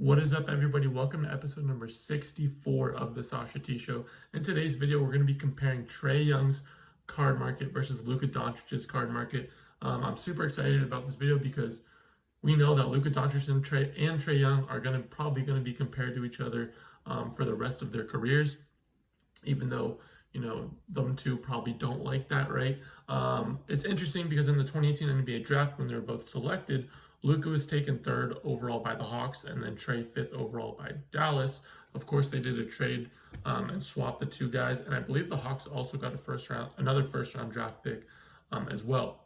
What is up, everybody? Welcome to episode number 64 of the Sasha T Show. In today's video, we're going to be comparing Trae Young's card market versus Luka Doncic's card market. I'm super excited about this video because we know that Luka Doncic and Trae Young are probably going to be compared to each other for the rest of their careers, even though them two probably don't like that, right? It's interesting because in the 2018 NBA draft, when they were both selected, Luka was taken third overall by the Hawks, and then Trae fifth overall by Dallas. Of course, they did a trade and swapped the two guys, and I believe the Hawks also got another first round draft pick as well.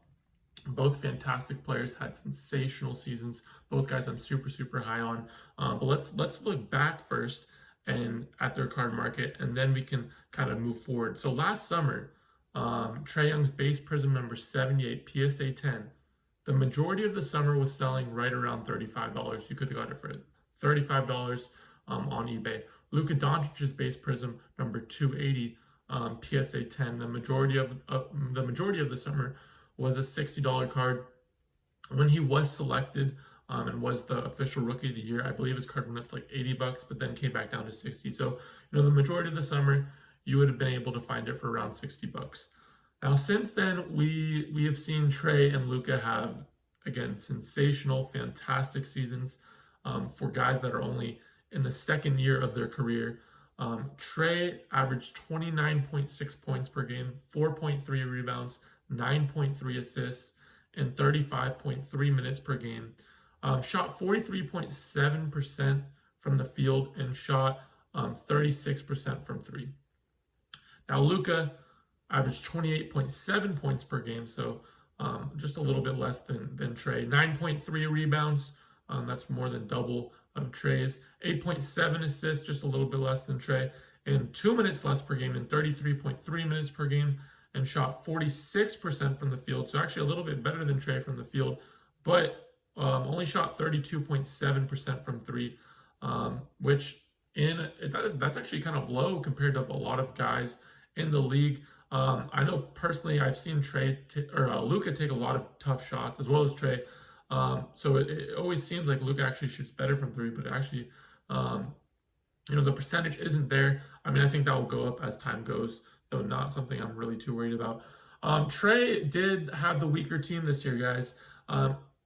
Both fantastic players, had sensational seasons. Both guys I'm super high on. But let's look back first and at their card market, and then we can kind of move forward. So last summer, Trae Young's base prism number 78 PSA 10. The majority of the summer was selling right around $35. You could have got it for $35 on eBay. Luka Doncic's base prism number 280 PSA 10. The majority of the summer was a $60 card. When he was selected and was the official rookie of the year, I believe his card went up to like $80, but then came back down to 60. So the majority of the summer you would have been able to find it for around $60. Now, since then, we have seen Trae and Luka have, again, sensational, fantastic seasons for guys that are only in the second year of their career. Trae averaged 29.6 points per game, 4.3 rebounds, 9.3 assists, and 35.3 minutes per game. Shot 43.7% from the field and shot 36% from three. Now, Luka averaged 28.7 points per game, so just a little bit less than Trae. 9.3 rebounds, that's more than double of Trae's. 8.7 assists, just a little bit less than Trae. And 2 minutes less per game, and 33.3 minutes per game, and shot 46% from the field, so actually a little bit better than Trae from the field, but only shot 32.7% from three, which that's actually kind of low compared to a lot of guys in the league. I know personally I've seen Luka take a lot of tough shots as well as Trae. So it always seems like Luka actually shoots better from three, but actually, the percentage isn't there. I mean, I think that will go up as time goes, though not something I'm really too worried about. Trae did have the weaker team this year, guys.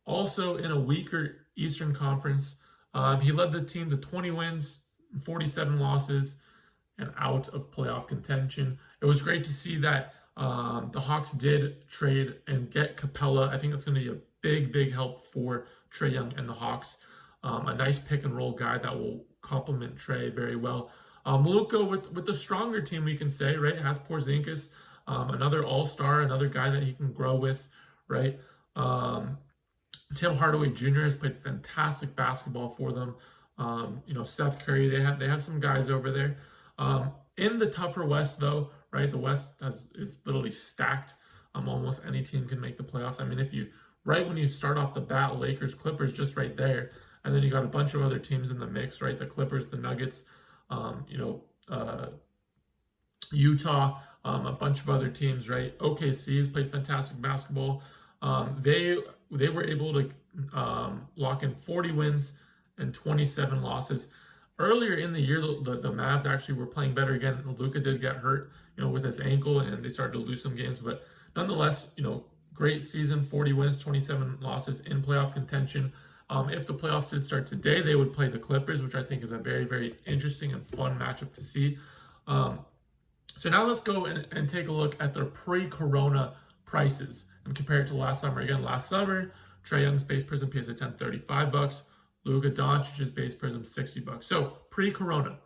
Also in a weaker Eastern Conference, he led the team to 20 wins, 47 losses, and out of playoff contention. It was great to see that the Hawks did trade and get Capella. I think that's going to be a big help for Trae Young and the Hawks. A nice pick and roll guy that will complement Trae very well. Luka with the stronger team, we can say, right? Has Porzingis, another all-star, another guy that he can grow with, right? Tim Hardaway Jr. has played fantastic basketball for them. Seth Curry, they have some guys over there. In the tougher West, though, right? The West is literally stacked. Almost any team can make the playoffs. I mean, right when you start off the bat, Lakers, Clippers, just right there, and then you got a bunch of other teams in the mix, right? The Clippers, the Nuggets, Utah, a bunch of other teams, right? OKC has played fantastic basketball. They were able to lock in 40 wins and 27 losses. Earlier in the year, the Mavs actually were playing better again. Luka did get hurt, with his ankle, and they started to lose some games. But nonetheless, great season, 40 wins, 27 losses in playoff contention. If the playoffs did start today, they would play the Clippers, which I think is a very interesting and fun matchup to see. So now let's go and take a look at their pre-corona prices and compare it to last summer. Again, last summer, Trae Young's base prism PSA 10, $35. Luka Doncic's base prism, $60. So pre-corona,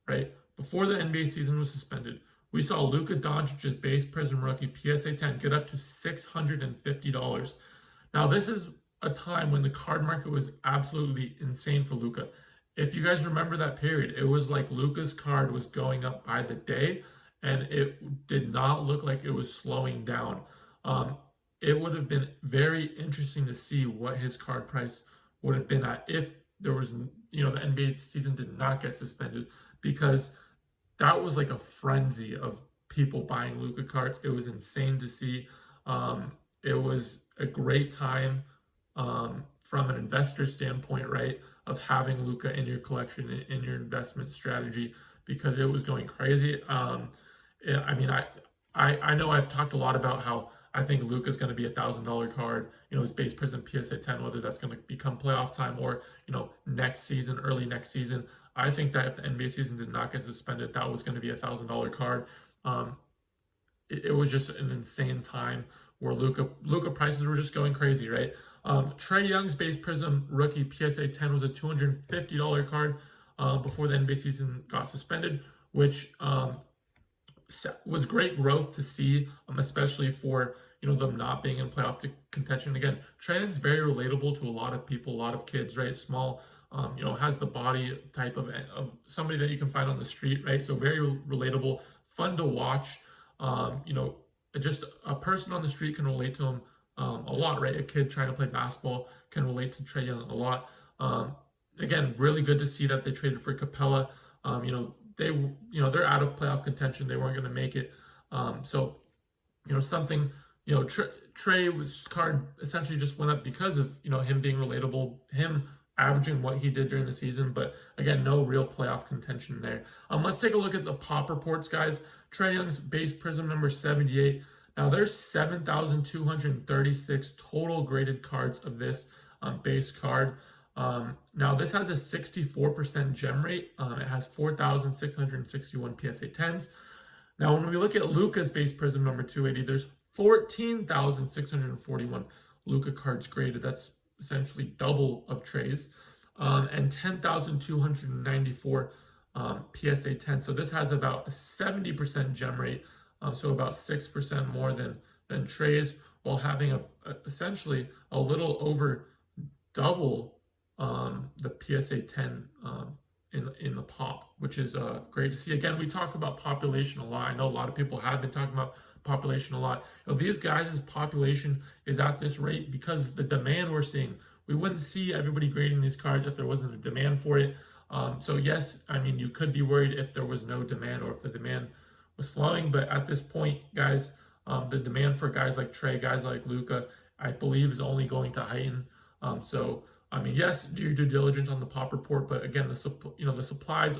right? Before the NBA season was suspended, we saw Luka Doncic's base prism rookie PSA 10 get up to $650. Now, this is a time when the card market was absolutely insane for Luka. If you guys remember that period, it was like Luka's card was going up by the day, and it did not look like it was slowing down. It would have been very interesting to see what his card price would have been at if there was, the NBA season did not get suspended, because that was like a frenzy of people buying Luka cards. It was insane to see. It was a great time from an investor standpoint, right? of having Luka in your collection, in your investment strategy, because it was going crazy. I mean, I know I've talked a lot about how I think Luka's going to be $1,000 card. His base Prism PSA 10, whether that's going to become playoff time or next season, early next season. I think that if the NBA season did not get suspended, that was going to be $1,000 card. It was just an insane time where Luka prices were just going crazy, right? Trae Young's base Prism rookie PSA 10 was a $250 card before the NBA season got suspended, which was great growth to see, especially for them not being in playoff contention. Again, Trae Young's very relatable to a lot of people, a lot of kids, right? Small, has the body type of somebody that you can find on the street, right? So very relatable, fun to watch. Just a person on the street can relate to him a lot, right? A kid trying to play basketball can relate to Trae Young a lot. Again, really good to see that they traded for Capella. They're out of playoff contention. They weren't going to make it. Trae's card essentially just went up because of him being relatable, him averaging what he did during the season, but again, no real playoff contention there. Let's take a look at the pop reports, guys. Trae Young's base Prism number 78. Now there's 7,236 total graded cards of this base card. Now this has a 64% gem rate. It has 4,661 PSA 10s. Now when we look at Luka's base Prism number 280, there's 14,641 Luka cards graded. That's essentially double of Trae's, and 10,294 PSA 10. So this has about a 70% gem rate, so about 6% more than Trae's, while having essentially a little over double the PSA 10 in the pop, which is great to see. Again, we talk about population a lot. I know a lot of people have been talking about population a lot. These guys' population is at this rate because the demand we're seeing. We wouldn't see everybody grading these cards if there wasn't a demand for it. So yes, I mean, you could be worried if there was no demand or if the demand was slowing, but at this point, guys, the demand for guys like Trae, guys like Luka, I believe is only going to heighten. I mean, yes, do your due diligence on the pop report, but again, the supply is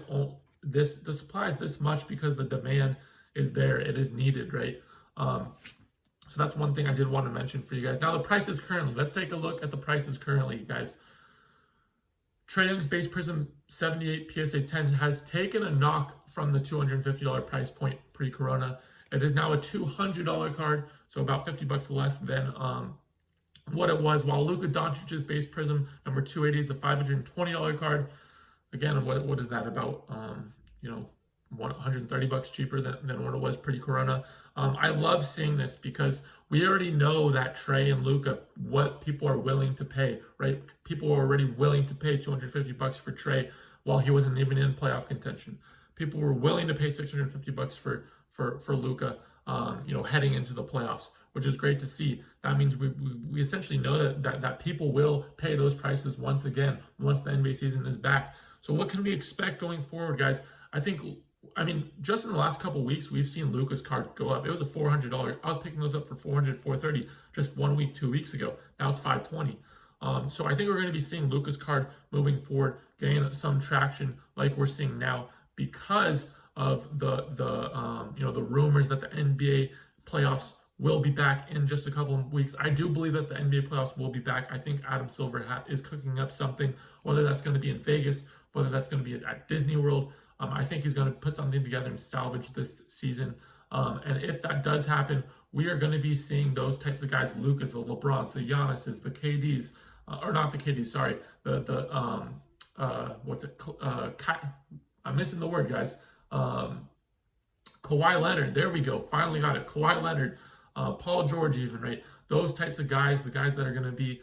this much because the demand is there. It is needed, right? So that's one thing I did want to mention for you guys. Now the prices currently. Let's take a look at the prices currently, guys. Trae Young's base Prism 78 PSA 10 has taken a knock from the $250 price point pre-corona. It is now a $200 card, so about $50 less than what it was. While Luka Doncic's base Prism number 280 is a $520 card. Again, what is that about? $130 cheaper than what it was pre-corona. I love seeing this because we already know that Trae and Luka, what people are willing to pay, right? People are already willing to pay $250 for Trae while he wasn't even in playoff contention. People were willing to pay $650 for Luka, heading into the playoffs, which is great to see. That means we essentially know that people will pay those prices once again, once the NBA season is back. So what can we expect going forward, guys? I mean, just in the last couple of weeks, we've seen Luka's card go up. It was a $400. I was picking those up for $400, $430 just 1 week, 2 weeks ago. Now it's $520. So I think we're going to be seeing Luka's card moving forward, getting some traction like we're seeing now because of the rumors that the NBA playoffs will be back in just a couple of weeks. I do believe that the NBA playoffs will be back. I think Adam Silver is cooking up something, whether that's going to be in Vegas, whether that's going to be at Disney World. I think he's going to put something together and salvage this season. And if that does happen, we are going to be seeing those types of guys, Lukas, the LeBrons, the Giannis's, the KDs, or not the KDs, sorry, I'm missing the word, guys. Kawhi Leonard, there we go, finally got it. Kawhi Leonard, Paul George even, right? Those types of guys, the guys that are going to be,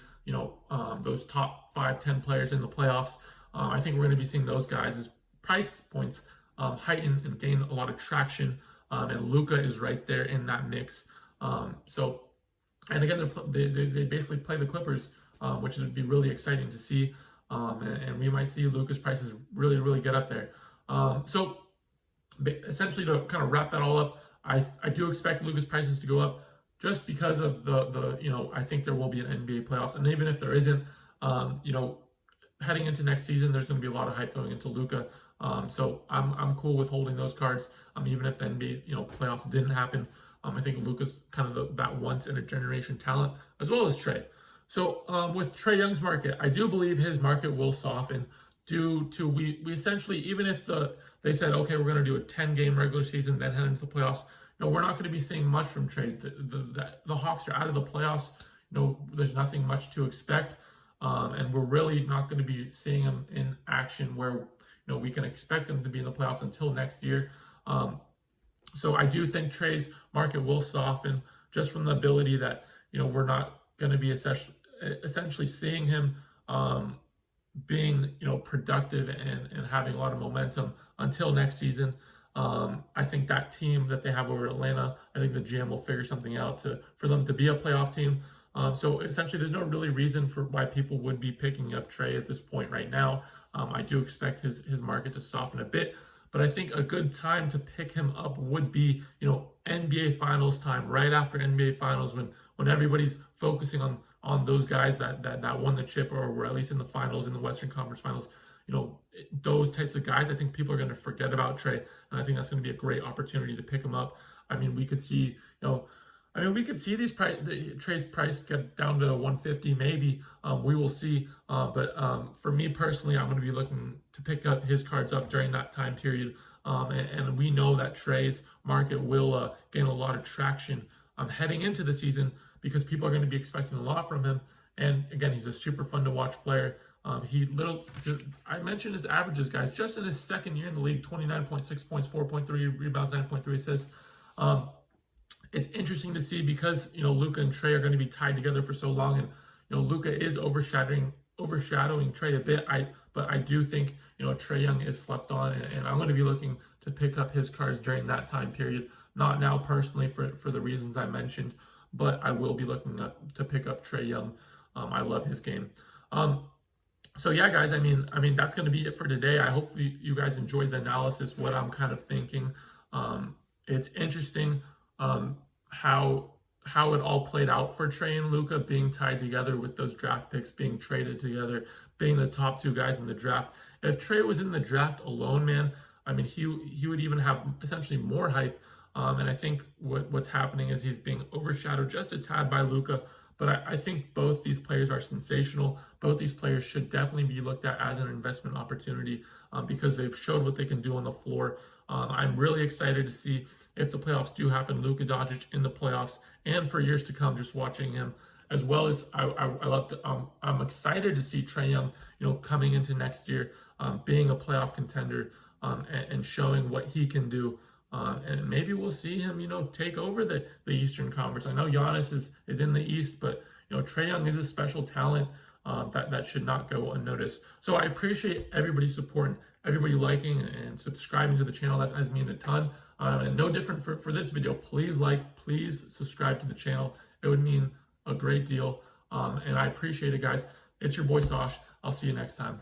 those top 5-10 players in the playoffs. I think we're going to be seeing those guys as price points heighten and gain a lot of traction, and Luka is right there in that mix. And again, they basically play the Clippers, which would be really exciting to see, and we might see Luka's prices really get up there. Essentially, to kind of wrap that all up, I do expect Luka's prices to go up just because of the I think there will be an NBA playoffs, and even if there isn't, heading into next season, there's going to be a lot of hype going into Luka. So I'm cool with holding those cards. Even if the NBA playoffs didn't happen, I think Luka's kind of that once in a generation talent, as well as Trae. So with Trae Young's market, I do believe his market will soften due to we essentially, even if they said, okay, we're going to do a 10-game regular season, then head into the playoffs, we're not going to be seeing much from Trae. The Hawks are out of the playoffs. There's nothing much to expect, and we're really not going to be seeing him in action where we can expect him to be in the playoffs until next year. So I do think Trae's market will soften just from the ability that we're not going to be essentially seeing him being productive and having a lot of momentum until next season. I think that team that they have over Atlanta, I think the GM will figure something out for them to be a playoff team. So essentially, there's no really reason for why people would be picking up Trae at this point right now. I do expect his market to soften a bit, but I think a good time to pick him up would be NBA Finals time, right after NBA Finals, when everybody's focusing on those guys that won the chip or were at least in the finals, in the Western Conference Finals. Those types of guys, I think people are going to forget about Trae, and I think that's going to be a great opportunity to pick him up. We could see, Trae's price get down to 150 maybe. We will see. But for me personally, I'm going to be looking to pick up his cards up during that time period. And we know that Trae's market will gain a lot of traction heading into the season because people are going to be expecting a lot from him. And again, he's a super fun to watch player. I mentioned his averages, guys. Just in his second year in the league, 29.6 points, 4.3 rebounds, 9.3 assists. It's interesting to see because Luka and Trae are going to be tied together for so long, and Luka is overshadowing Trae a bit. But I do think Trae Young is slept on, and I'm going to be looking to pick up his cards during that time period. Not now personally for the reasons I mentioned, but I will be looking to pick up Trae Young. I love his game. So yeah, guys, that's going to be it for today. I hope you guys enjoyed the analysis, what I'm kind of thinking. It's interesting how it all played out for Trae and Luka being tied together with those draft picks being traded together, being the top two guys in the draft. If Trae was in the draft alone, man, he would even have essentially more hype. And I think what's happening is he's being overshadowed just a tad by Luka. But I think both these players are sensational. Both these players should definitely be looked at as an investment opportunity because they've showed what they can do on the floor. I'm really excited to see if the playoffs do happen, Luka Doncic in the playoffs, and for years to come, just watching him, as well as I'm excited to see Trae Young, coming into next year, being a playoff contender, and showing what he can do. And maybe we'll see him, take over the Eastern Conference. I know Giannis is in the East, but Trae Young is a special talent that should not go unnoticed. So I appreciate everybody's support, everybody liking and subscribing to the channel. That has mean a ton. And no different for this video. Please please subscribe to the channel. It would mean a great deal. And I appreciate it, guys. It's your boy Sosh. I'll see you next time.